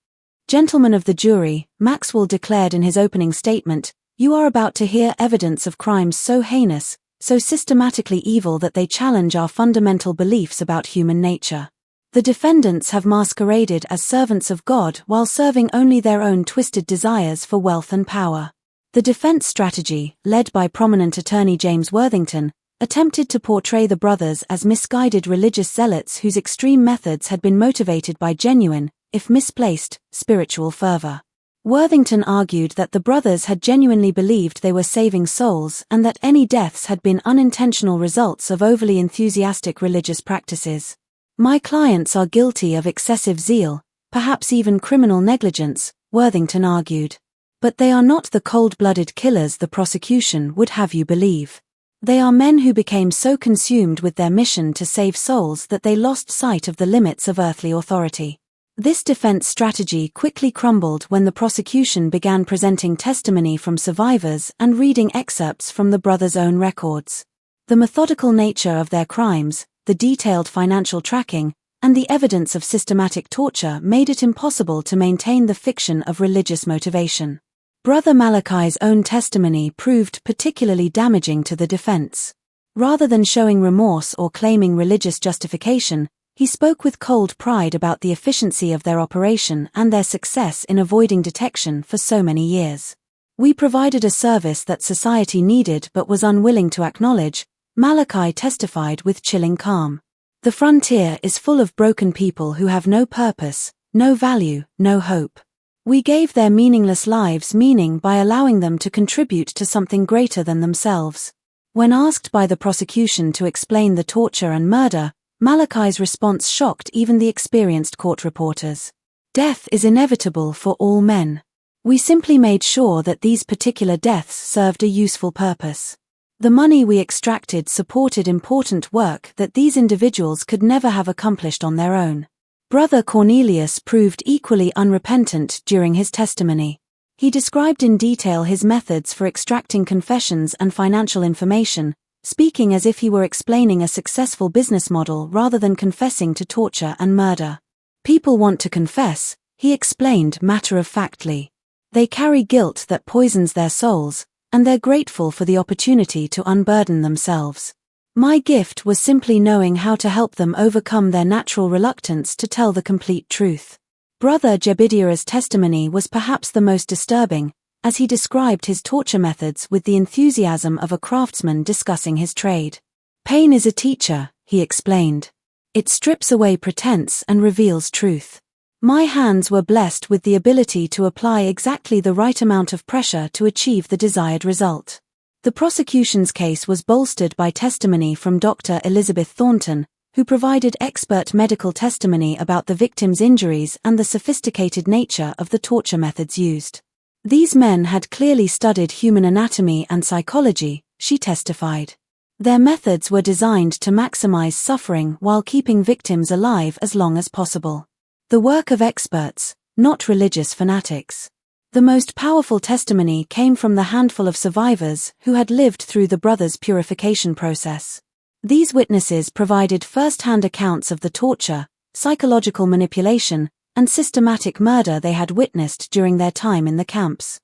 Gentlemen of the jury, Maxwell declared in his opening statement, "You are about to hear evidence of crimes so heinous, so systematically evil that they challenge our fundamental beliefs about human nature. The defendants have masqueraded as servants of God while serving only their own twisted desires for wealth and power." The defense strategy, led by prominent attorney James Worthington, attempted to portray the brothers as misguided religious zealots whose extreme methods had been motivated by genuine, if misplaced, spiritual fervor. Worthington argued that the brothers had genuinely believed they were saving souls and that any deaths had been unintentional results of overly enthusiastic religious practices. "My clients are guilty of excessive zeal, perhaps even criminal negligence," Worthington argued. "But they are not the cold-blooded killers the prosecution would have you believe. They are men who became so consumed with their mission to save souls that they lost sight of the limits of earthly authority." This defense strategy quickly crumbled when the prosecution began presenting testimony from survivors and reading excerpts from the brothers' own records. The methodical nature of their crimes, the detailed financial tracking, and the evidence of systematic torture made it impossible to maintain the fiction of religious motivation. Brother Malachi's own testimony proved particularly damaging to the defense. Rather than showing remorse or claiming religious justification, he spoke with cold pride about the efficiency of their operation and their success in avoiding detection for so many years. "We provided a service that society needed but was unwilling to acknowledge," Malachi testified with chilling calm. "The frontier is full of broken people who have no purpose, no value, no hope. We gave their meaningless lives meaning by allowing them to contribute to something greater than themselves." When asked by the prosecution to explain the torture and murder, Malachi's response shocked even the experienced court reporters. "Death is inevitable for all men. We simply made sure that these particular deaths served a useful purpose. The money we extracted supported important work that these individuals could never have accomplished on their own." Brother Cornelius proved equally unrepentant during his testimony. He described in detail his methods for extracting confessions and financial information, speaking as if he were explaining a successful business model rather than confessing to torture and murder. "People want to confess," he explained matter-of-factly. "They carry guilt that poisons their souls, and they're grateful for the opportunity to unburden themselves. My gift was simply knowing how to help them overcome their natural reluctance to tell the complete truth." Brother Jebediah's testimony was perhaps the most disturbing, as he described his torture methods with the enthusiasm of a craftsman discussing his trade. "Pain is a teacher," he explained. "It strips away pretense and reveals truth. My hands were blessed with the ability to apply exactly the right amount of pressure to achieve the desired result." The prosecution's case was bolstered by testimony from Dr. Elizabeth Thornton, who provided expert medical testimony about the victim's injuries and the sophisticated nature of the torture methods used. "These men had clearly studied human anatomy and psychology," she testified. "Their methods were designed to maximize suffering while keeping victims alive as long as possible. The work of experts, not religious fanatics." The most powerful testimony came from the handful of survivors who had lived through the brothers' purification process. These witnesses provided first-hand accounts of the torture, psychological manipulation, and systematic murder they had witnessed during their time in the camps.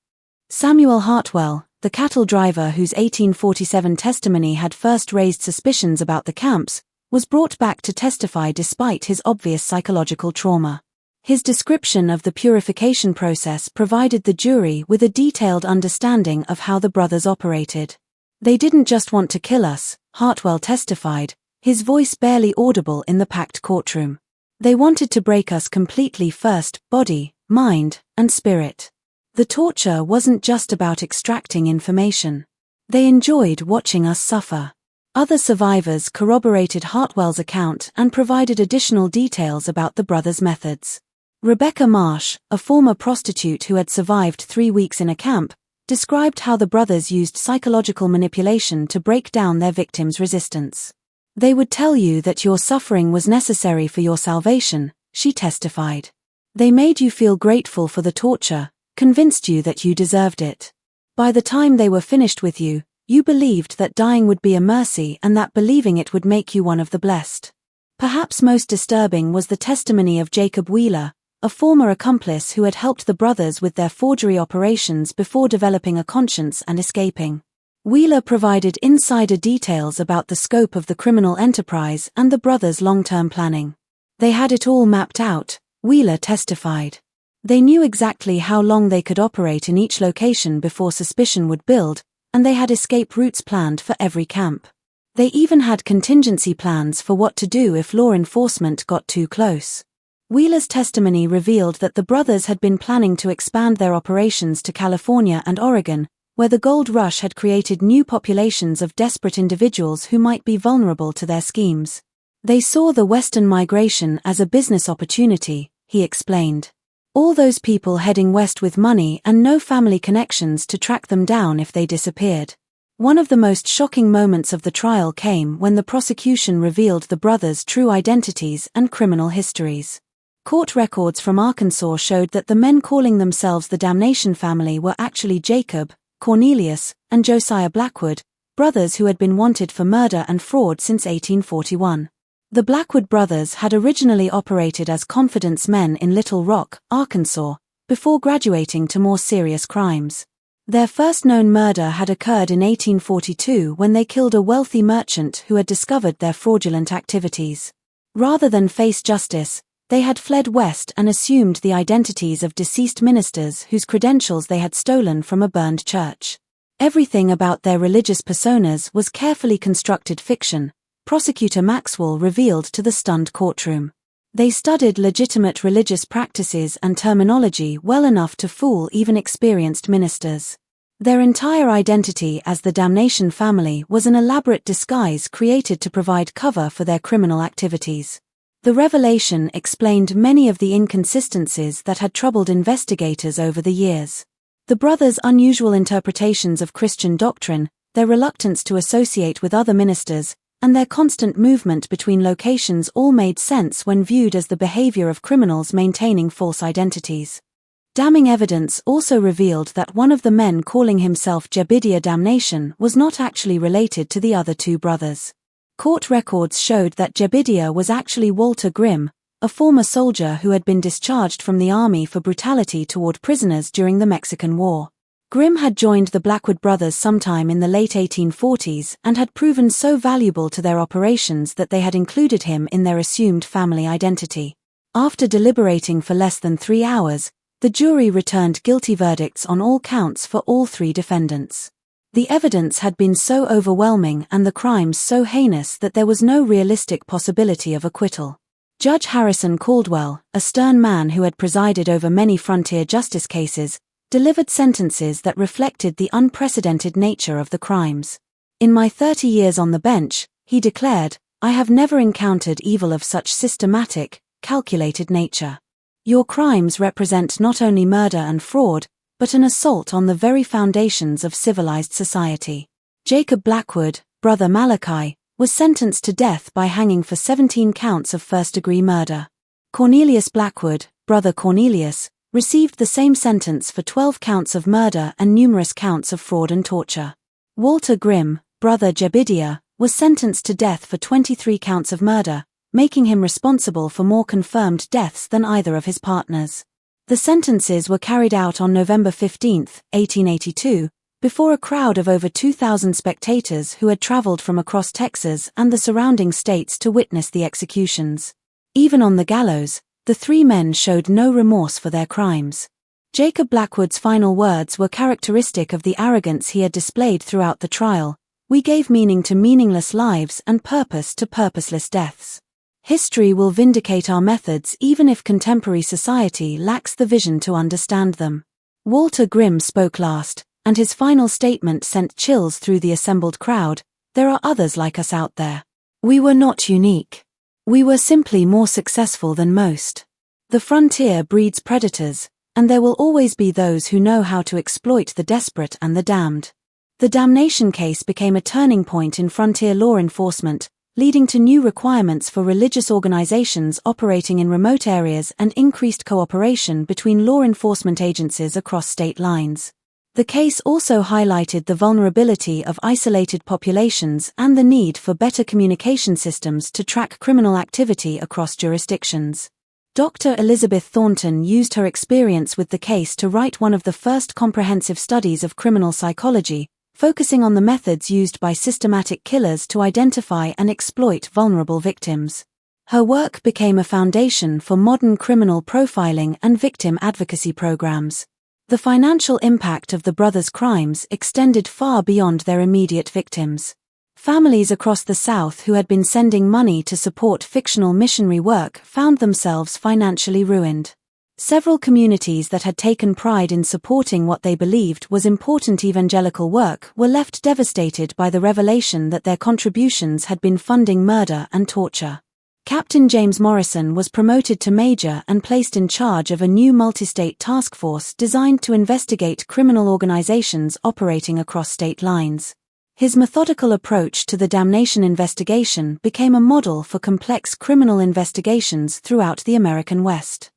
Samuel Hartwell, the cattle driver whose 1847 testimony had first raised suspicions about the camps, was brought back to testify despite his obvious psychological trauma. His description of the purification process provided the jury with a detailed understanding of how the brothers operated. "They didn't just want to kill us," Hartwell testified, his voice barely audible in the packed courtroom. "They wanted to break us completely first, body, mind, and spirit. The torture wasn't just about extracting information. They enjoyed watching us suffer." Other survivors corroborated Hartwell's account and provided additional details about the brothers' methods. Rebecca Marsh, a former prostitute who had survived 3 weeks in a camp, described how the brothers used psychological manipulation to break down their victims' resistance. "They would tell you that your suffering was necessary for your salvation," she testified. "They made you feel grateful for the torture, convinced you that you deserved it. By the time they were finished with you, you believed that dying would be a mercy and that believing it would make you one of the blessed." Perhaps most disturbing was the testimony of Jacob Wheeler, a former accomplice who had helped the brothers with their forgery operations before developing a conscience and escaping. Wheeler provided insider details about the scope of the criminal enterprise and the brothers' long-term planning. "They had it all mapped out," Wheeler testified. "They knew exactly how long they could operate in each location before suspicion would build, and they had escape routes planned for every camp. They even had contingency plans for what to do if law enforcement got too close." Wheeler's testimony revealed that the brothers had been planning to expand their operations to California and Oregon, where the gold rush had created new populations of desperate individuals who might be vulnerable to their schemes. They saw the Western migration as a business opportunity, he explained. All those people heading west with money and no family connections to track them down if they disappeared. One of the most shocking moments of the trial came when the prosecution revealed the brothers' true identities and criminal histories. Court records from Arkansas showed that the men calling themselves the Damnation family were actually Jacob, Cornelius, and Josiah Blackwood, brothers who had been wanted for murder and fraud since 1841. The Blackwood brothers had originally operated as confidence men in Little Rock, Arkansas, before graduating to more serious crimes. Their first known murder had occurred in 1842 when they killed a wealthy merchant who had discovered their fraudulent activities. Rather than face justice, they had fled west and assumed the identities of deceased ministers whose credentials they had stolen from a burned church. Everything about their religious personas was carefully constructed fiction, Prosecutor Maxwell revealed to the stunned courtroom. They studied legitimate religious practices and terminology well enough to fool even experienced ministers. Their entire identity as the Damnation family was an elaborate disguise created to provide cover for their criminal activities. The revelation explained many of the inconsistencies that had troubled investigators over the years. The brothers' unusual interpretations of Christian doctrine, their reluctance to associate with other ministers, and their constant movement between locations all made sense when viewed as the behavior of criminals maintaining false identities. Damning evidence also revealed that one of the men calling himself Jebediah Damnation was not actually related to the other two brothers. Court records showed that Jebediah was actually Walter Grimm, a former soldier who had been discharged from the army for brutality toward prisoners during the Mexican War. Grimm had joined the Blackwood brothers sometime in the late 1840s and had proven so valuable to their operations that they had included him in their assumed family identity. After deliberating for less than 3 hours, the jury returned guilty verdicts on all counts for all 3 defendants. The evidence had been so overwhelming and the crimes so heinous that there was no realistic possibility of acquittal. Judge Harrison Caldwell, a stern man who had presided over many frontier justice cases, delivered sentences that reflected the unprecedented nature of the crimes. "In my 30 years on the bench," he declared, "I have never encountered evil of such systematic, calculated nature. Your crimes represent not only murder and fraud, but an assault on the very foundations of civilized society." Jacob Blackwood, brother Malachi, was sentenced to death by hanging for 17 counts of first-degree murder. Cornelius Blackwood, brother Cornelius, received the same sentence for 12 counts of murder and numerous counts of fraud and torture. Walter Grimm, brother Jebediah, was sentenced to death for 23 counts of murder, making him responsible for more confirmed deaths than either of his partners. The sentences were carried out on November 15, 1882, before a crowd of over 2,000 spectators who had traveled from across Texas and the surrounding states to witness the executions. Even on the gallows, the 3 men showed no remorse for their crimes. Jacob Blackwood's final words were characteristic of the arrogance he had displayed throughout the trial: "We gave meaning to meaningless lives and purpose to purposeless deaths. History will vindicate our methods even if contemporary society lacks the vision to understand them." Walter Grimm spoke last, and his final statement sent chills through the assembled crowd. "There are others like us out there. We were not unique. We were simply more successful than most. The frontier breeds predators, and there will always be those who know how to exploit the desperate and the damned." The Damnation case became a turning point in frontier law enforcement, leading to new requirements for religious organizations operating in remote areas and increased cooperation between law enforcement agencies across state lines. The case also highlighted the vulnerability of isolated populations and the need for better communication systems to track criminal activity across jurisdictions. Dr. Elizabeth Thornton used her experience with the case to write one of the first comprehensive studies of criminal psychology, focusing on the methods used by systematic killers to identify and exploit vulnerable victims. Her work became a foundation for modern criminal profiling and victim advocacy programs. The financial impact of the brothers' crimes extended far beyond their immediate victims. Families across the South who had been sending money to support fictional missionary work found themselves financially ruined. Several communities that had taken pride in supporting what they believed was important evangelical work were left devastated by the revelation that their contributions had been funding murder and torture. Captain James Morrison was promoted to major and placed in charge of a new multi-state task force designed to investigate criminal organizations operating across state lines. His methodical approach to the Damnation investigation became a model for complex criminal investigations throughout the American West.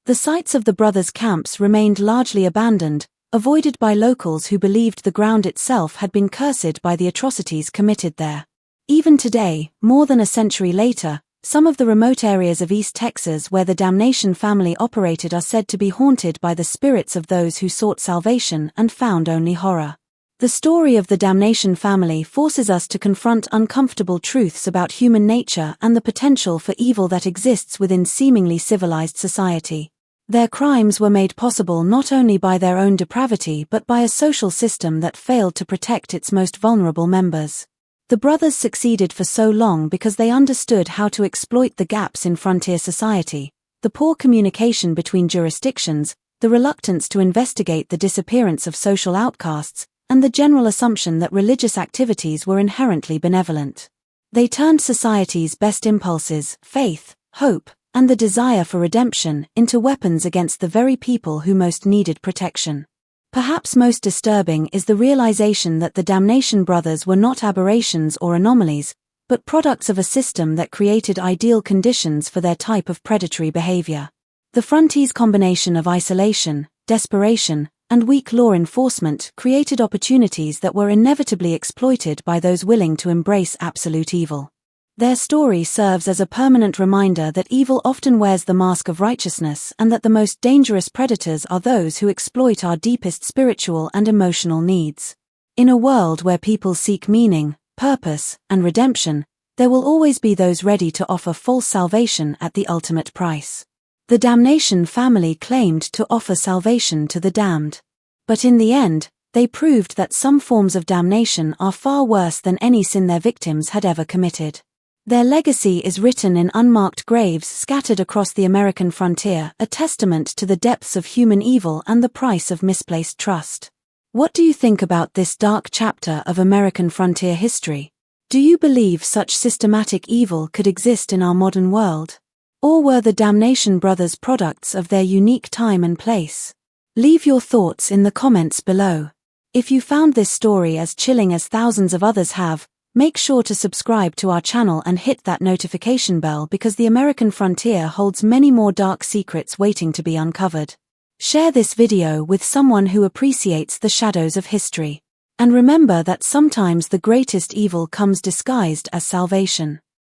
The sites of the brothers' camps remained largely abandoned, avoided by locals who believed the ground itself had been cursed by the atrocities committed there. Even today, more than a century later, some of the remote areas of East Texas where the Damnation family operated are said to be haunted by the spirits of those who sought salvation and found only horror. The story of the Damnation family forces us to confront uncomfortable truths about human nature and the potential for evil that exists within seemingly civilized society. Their crimes were made possible not only by their own depravity but by a social system that failed to protect its most vulnerable members. The brothers succeeded for so long because they understood how to exploit the gaps in frontier society, the poor communication between jurisdictions, the reluctance to investigate the disappearance of social outcasts, and the general assumption that religious activities were inherently benevolent. They turned society's best impulses, faith, hope, and the desire for redemption, into weapons against the very people who most needed protection. Perhaps most disturbing is the realization that the Damnation brothers were not aberrations or anomalies, but products of a system that created ideal conditions for their type of predatory behavior. The frontiers' combination of isolation, desperation, and weak law enforcement created opportunities that were inevitably exploited by those willing to embrace absolute evil. Their story serves as a permanent reminder that evil often wears the mask of righteousness and that the most dangerous predators are those who exploit our deepest spiritual and emotional needs. In a world where people seek meaning, purpose, and redemption, there will always be those ready to offer false salvation at the ultimate price. The Damnation family claimed to offer salvation to the damned. But in the end, they proved that some forms of damnation are far worse than any sin their victims had ever committed. Their legacy is written in unmarked graves scattered across the American frontier, a testament to the depths of human evil and the price of misplaced trust. What do you think about this dark chapter of American frontier history? Do you believe such systematic evil could exist in our modern world? Or were the Damnation brothers products of their unique time and place? Leave your thoughts in the comments below. If you found this story as chilling as thousands of others have, make sure to subscribe to our channel and hit that notification bell because the American frontier holds many more dark secrets waiting to be uncovered. Share this video with someone who appreciates the shadows of history. And remember that sometimes the greatest evil comes disguised as salvation.